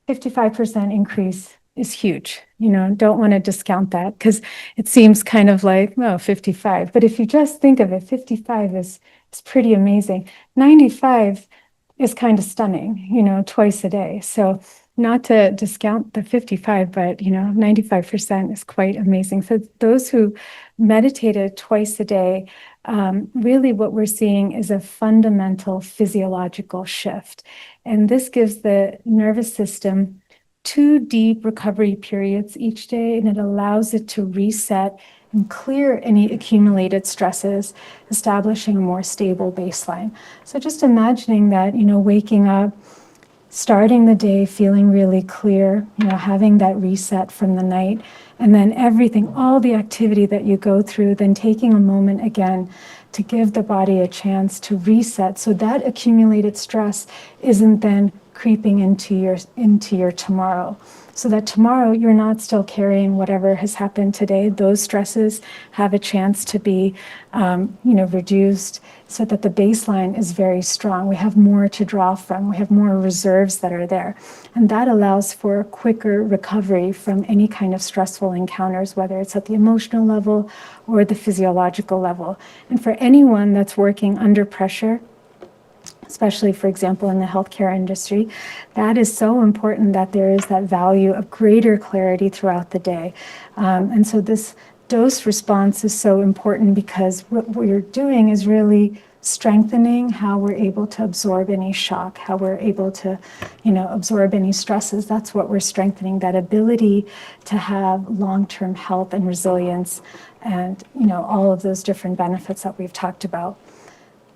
55% increase is huge. Don't want to discount that because it seems kind of like, 55. But if you just think of it, 55 is pretty amazing. 95 is kind of stunning, twice a day. So not to discount the 55, but 95% is quite amazing. So those who meditated twice a day, really what we're seeing is a fundamental physiological shift. And this gives the nervous system 2 deep recovery periods each day, and it allows it to reset and clear any accumulated stresses, establishing a more stable baseline. So just imagining that, waking up, starting the day feeling really clear, having that reset from the night, and then everything, all the activity that you go through, then taking a moment again to give the body a chance to reset so that accumulated stress isn't then creeping into your tomorrow. So that tomorrow you're not still carrying whatever has happened today. Those stresses have a chance to be, reduced so that the baseline is very strong. We have more to draw from. We have more reserves that are there. And that allows for quicker recovery from any kind of stressful encounters, whether it's at the emotional level or the physiological level. And for anyone that's working under pressure, especially, for example, in the healthcare industry, that is so important that there is that value of greater clarity throughout the day. And so this dose response is so important because what we're doing is really strengthening how we're able to absorb any shock, how we're able to, absorb any stresses. That's what we're strengthening, that ability to have long-term health and resilience and, all of those different benefits that we've talked about.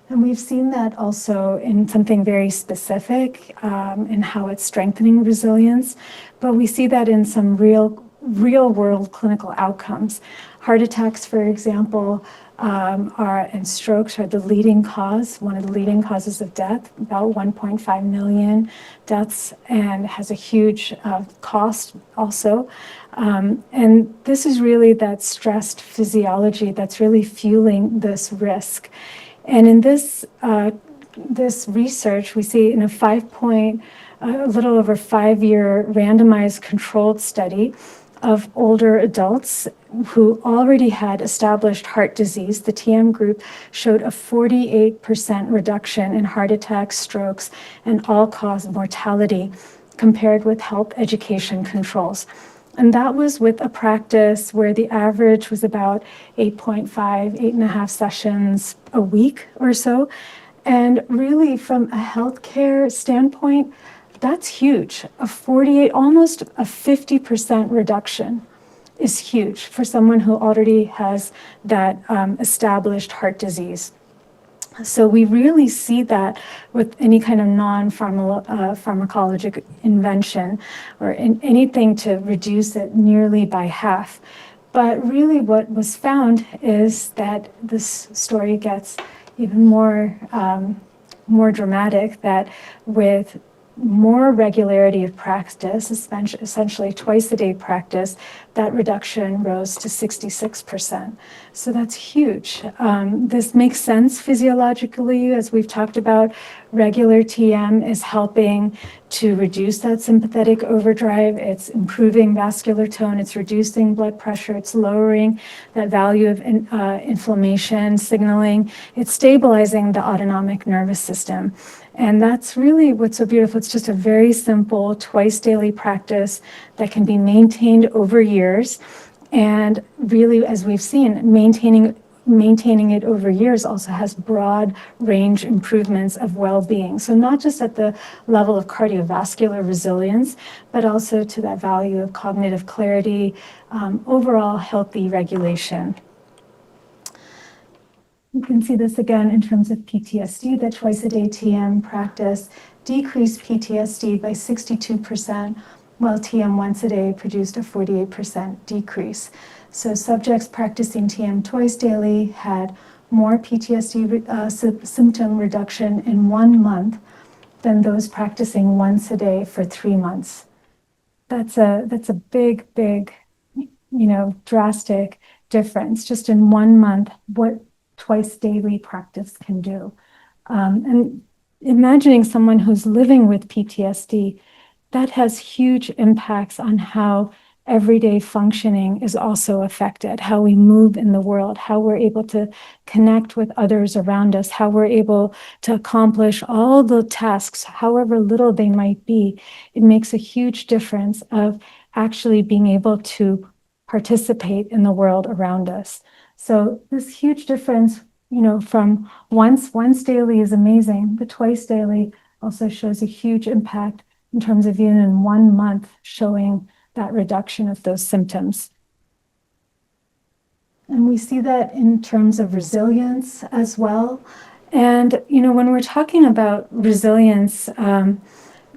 And we've seen that also in something very specific in how it's strengthening resilience, but we see that in some real world clinical outcomes. Heart attacks, for example, and strokes are one of the leading causes of death, about 1.5 million deaths, and has a huge cost also. And this is really that stressed physiology that's really fueling this risk. And in this research, we see in a little over 5-year randomized controlled study of older adults who already had established heart disease, the TM group showed a 48% reduction in heart attacks, strokes, and all-cause mortality compared with health education controls. And that was with a practice where the average was about 8.5 sessions a week or so. And really, from a healthcare standpoint, that's huge. Almost a 50% reduction is huge for someone who already has that established heart disease. So we really see that with any kind of non-pharmacologic invention or anything to reduce it nearly by half. But really what was found is that this story gets even more dramatic, that with more regularity of practice, essentially twice a day practice, that reduction rose to 66%. So that's huge. This makes sense physiologically, as we've talked about. Regular TM is helping to reduce that sympathetic overdrive. It's improving vascular tone. It's reducing blood pressure. It's lowering that value of inflammation signaling. It's stabilizing the autonomic nervous system. And that's really what's so beautiful. It's just a very simple twice daily practice that can be maintained over years. And really, as we've seen, maintaining it over years also has broad range improvements of well-being. So not just at the level of cardiovascular resilience, but also to that value of cognitive clarity, overall healthy regulation. You can see this again in terms of PTSD, that twice a day TM practice decreased PTSD by 62%, while TM once a day produced a 48% decrease. So subjects practicing TM twice daily had more PTSD symptom reduction in 1 month than those practicing once a day for 3 months. That's a big, drastic difference just in 1 month, what twice daily practice can do. And imagining someone who's living with PTSD, that has huge impacts on how everyday functioning is also affected, how we move in the world, how we're able to connect with others around us, how we're able to accomplish all the tasks, however little they might be. It makes a huge difference of actually being able to participate in the world around us. So this huge difference, from once daily is amazing, but twice daily also shows a huge impact in terms of even in 1 month showing that reduction of those symptoms. And we see that in terms of resilience as well. And, when we're talking about resilience,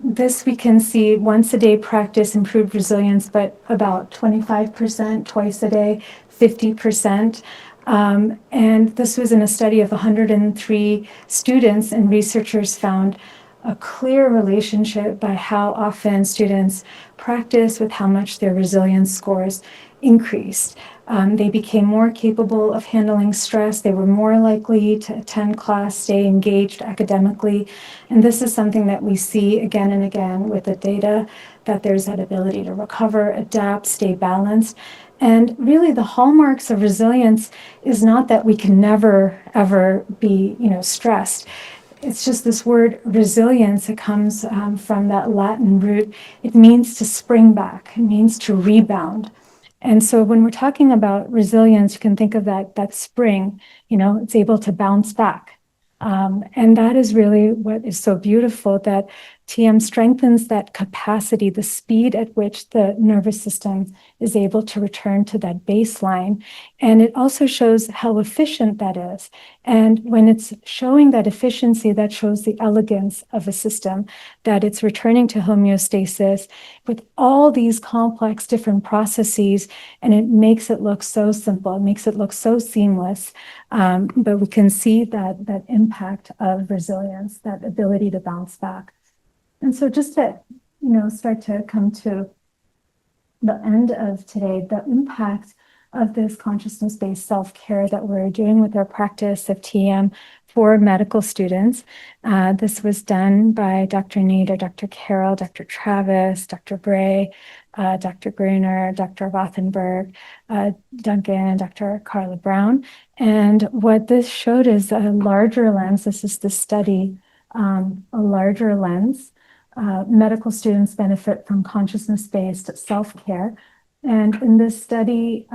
this we can see once a day practice improved resilience, but about 25%, twice a day, 50%. And this was in a study of 103 students, and researchers found a clear relationship by how often students practice with how much their resilience scores increased. They became more capable of handling stress. They were more likely to attend class, stay engaged academically. And this is something that we see again and again with the data, that there's that ability to recover, adapt, stay balanced. And really the hallmarks of resilience is not that we can never, ever be, stressed. It's just this word resilience. It comes from that Latin root. It means to spring back. It means to rebound. And so when we're talking about resilience, you can think of that spring, it's able to bounce back. And that is really what is so beautiful, that TM strengthens that capacity, the speed at which the nervous system is able to return to that baseline. And it also shows how efficient that is. And when it's showing that efficiency, that shows the elegance of a system, that it's returning to homeostasis with all these complex different processes, and it makes it look so simple, it makes it look so seamless. But we can see that impact of resilience, that ability to bounce back. And so just to, start to come to the end of today, the impact of this consciousness-based self-care that we're doing with our practice of TM for medical students. This was done by Dr. Nader, Dr. Carroll, Dr. Travis, Dr. Bray, Dr. Gruner, Dr. Rothenberg, Duncan, and Dr. Carla Brown. And what this showed is a larger lens. This is the study, a larger lens. Medical students benefit from consciousness-based self-care. And in this study,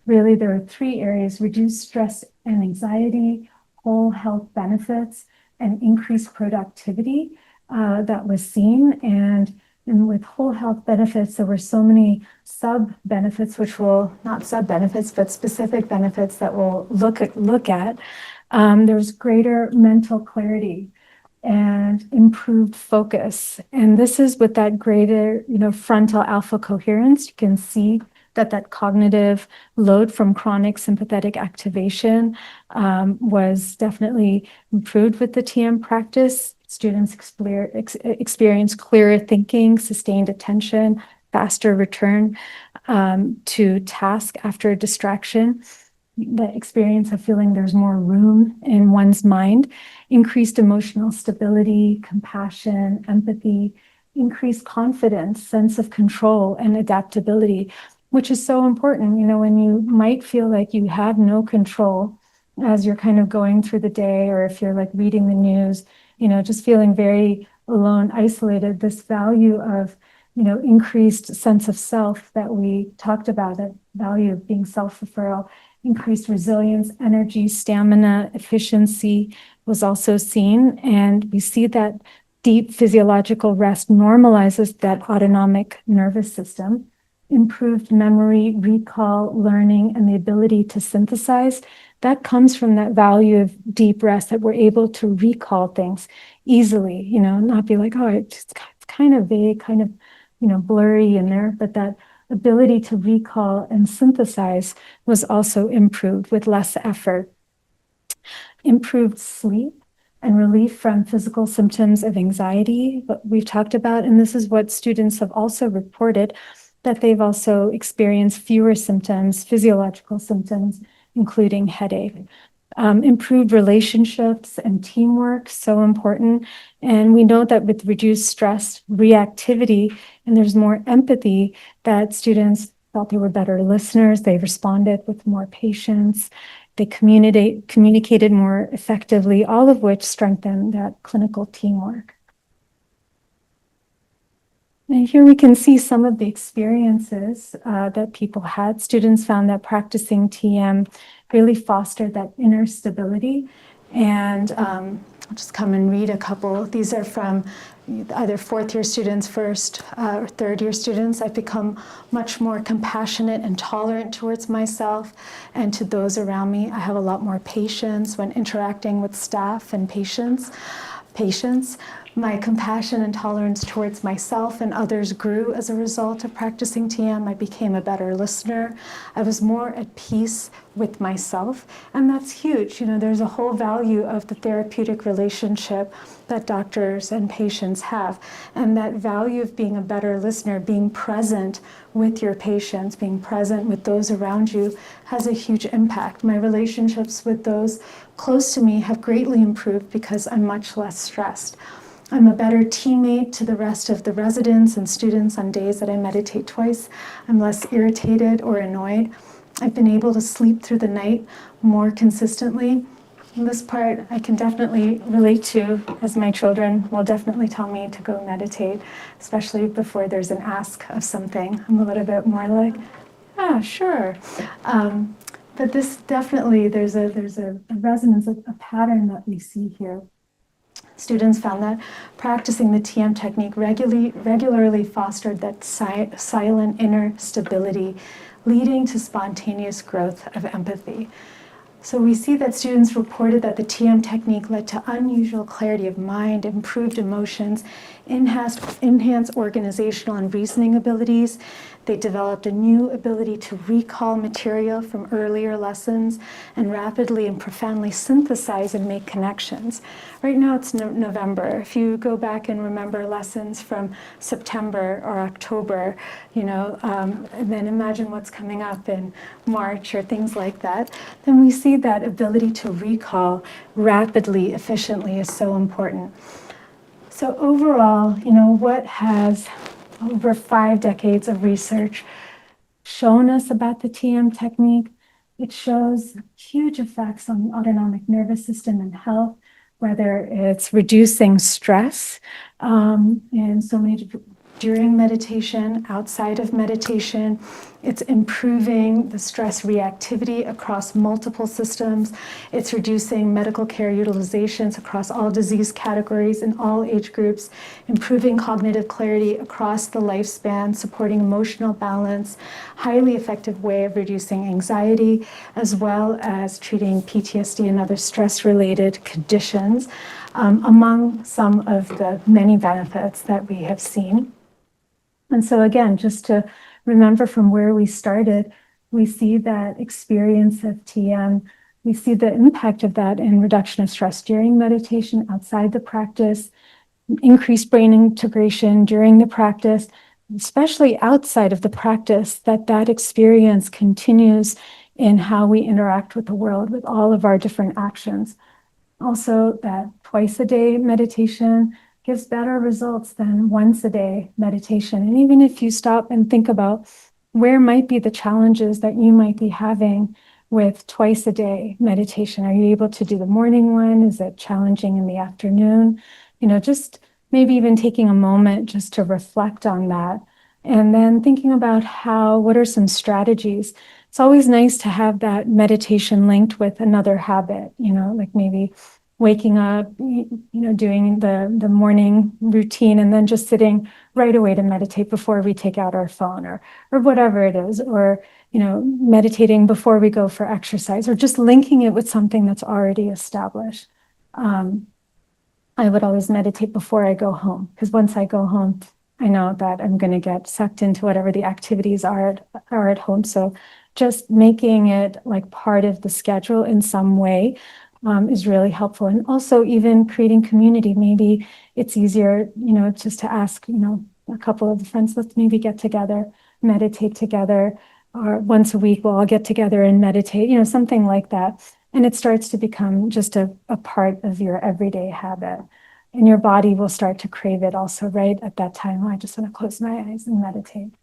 really there are 3 areas: reduced stress and anxiety, whole health benefits, and increased productivity that was seen. And with whole health benefits, there were so many sub-benefits, which will, not sub-benefits, but specific benefits that we'll look at. There's greater mental clarity and improved focus. And this is with that greater, frontal alpha coherence. You can see that cognitive load from chronic sympathetic activation was definitely improved with the TM practice. Students experience clearer thinking, sustained attention, faster return to task after a distraction, the experience of feeling there's more room in one's mind, increased emotional stability, compassion, empathy, increased confidence, sense of control, and adaptability, which is so important. When you might feel like you have no control as you're kind of going through the day, or if you're like reading the news, just feeling very alone, isolated, this value of increased sense of self that we talked about, that value of being self-referral, increased resilience, energy, stamina, efficiency was also seen. And we see that deep physiological rest normalizes that autonomic nervous system, improved memory, recall, learning, and the ability to synthesize. That comes from that value of deep rest, that we're able to recall things easily, not be like, oh, it's kind of vague, kind of, blurry in there, but that ability to recall and synthesize was also improved with less effort. Improved sleep and relief from physical symptoms of anxiety, what we've talked about. And this is what students have also reported, that they've also experienced fewer symptoms, physiological symptoms, including headache. Improved relationships and teamwork, so important. And we know that with reduced stress, reactivity, and there's more empathy, that students felt they were better listeners. They responded with more patience. They communicated more effectively, all of which strengthened that clinical teamwork. And here we can see some of the experiences that people had. Students found that practicing TM really fostered that inner stability. And I'll just come and read a couple. These are from either fourth-year students, first or third-year students. I've become much more compassionate and tolerant towards myself and to those around me. I have a lot more patience when interacting with staff and patients. My compassion and tolerance towards myself and others grew as a result of practicing TM. I became a better listener. I was more at peace with myself, and that's huge. There's a whole value of the therapeutic relationship that doctors and patients have, and that value of being a better listener, being present with your patients, being present with those around you, has a huge impact. My relationships with those close to me have greatly improved because I'm much less stressed. I'm a better teammate to the rest of the residents and students on days that I meditate twice. I'm less irritated or annoyed. I've been able to sleep through the night more consistently. And this part I can definitely relate to, as my children will definitely tell me to go meditate, especially before there's an ask of something. I'm a little bit more like, sure. But this definitely, there's a resonance, a pattern that we see here. Students found that practicing the TM technique regularly fostered that silent inner stability, leading to spontaneous growth of empathy. So we see that students reported that the TM technique led to unusual clarity of mind, improved emotions, enhanced organizational and reasoning abilities. They developed a new ability to recall material from earlier lessons and rapidly and profoundly synthesize and make connections. Right now it's November. If you go back and remember lessons from September or October, and then imagine what's coming up in March or things like that, then we see that ability to recall rapidly, efficiently is so important. So overall, what has over 5 decades of research shown us about the TM technique? It shows huge effects on the autonomic nervous system and health, whether it's reducing stress in so many during meditation, outside of meditation. It's improving the stress reactivity across multiple systems. It's reducing medical care utilizations across all disease categories in all age groups, improving cognitive clarity across the lifespan, supporting emotional balance, highly effective way of reducing anxiety, as well as treating PTSD and other stress-related conditions, among some of the many benefits that we have seen. And so again, just to remember from where we started, we see that experience of TM, we see the impact of that in reduction of stress during meditation, outside the practice, increased brain integration during the practice, especially outside of the practice, that experience continues in how we interact with the world, with all of our different actions. Also, that twice a day meditation gives better results than once a day meditation. And even if you stop and think about where might be the challenges that you might be having with twice a day meditation, are you able to do the morning one? Is it challenging in the afternoon? Just maybe even taking a moment just to reflect on that. And then thinking about what are some strategies. It's always nice to have that meditation linked with another habit, like maybe waking up, doing the morning routine and then just sitting right away to meditate before we take out our phone or whatever it is, or, meditating before we go for exercise, or just linking it with something that's already established. I would always meditate before I go home, because once I go home, I know that I'm going to get sucked into whatever the activities are at home. So just making it like part of the schedule in some way is really helpful. And also even creating community. Maybe it's easier, just to ask, a couple of friends, let's maybe get together, meditate together, or once a week we'll all get together and meditate, something like that. And it starts to become just a part of your everyday habit. And your body will start to crave it also, right? At that time, I just want to close my eyes and meditate.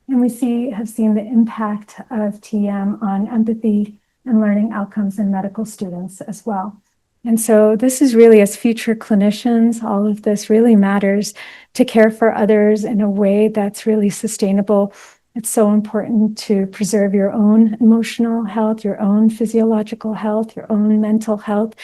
And we have seen the impact of TM on empathy and learning outcomes in medical students as well. And so this is really, as future clinicians, all of this really matters, to care for others in a way that's really sustainable. It's so important to preserve your own emotional health, your own physiological health, your own mental health,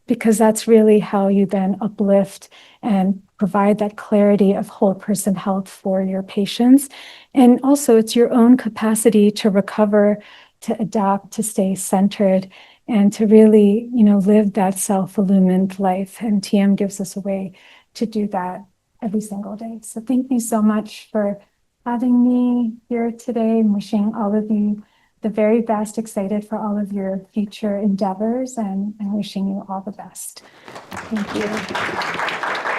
because that's really how you then uplift and provide that clarity of whole person health for your patients. And also it's your own capacity to recover, to adapt, to stay centered, and to really, live that self-illumined life. And TM gives us a way to do that every single day. So thank you so much for having me here today. I'm wishing all of you the very best, excited for all of your future endeavors, and wishing you all the best. Thank you.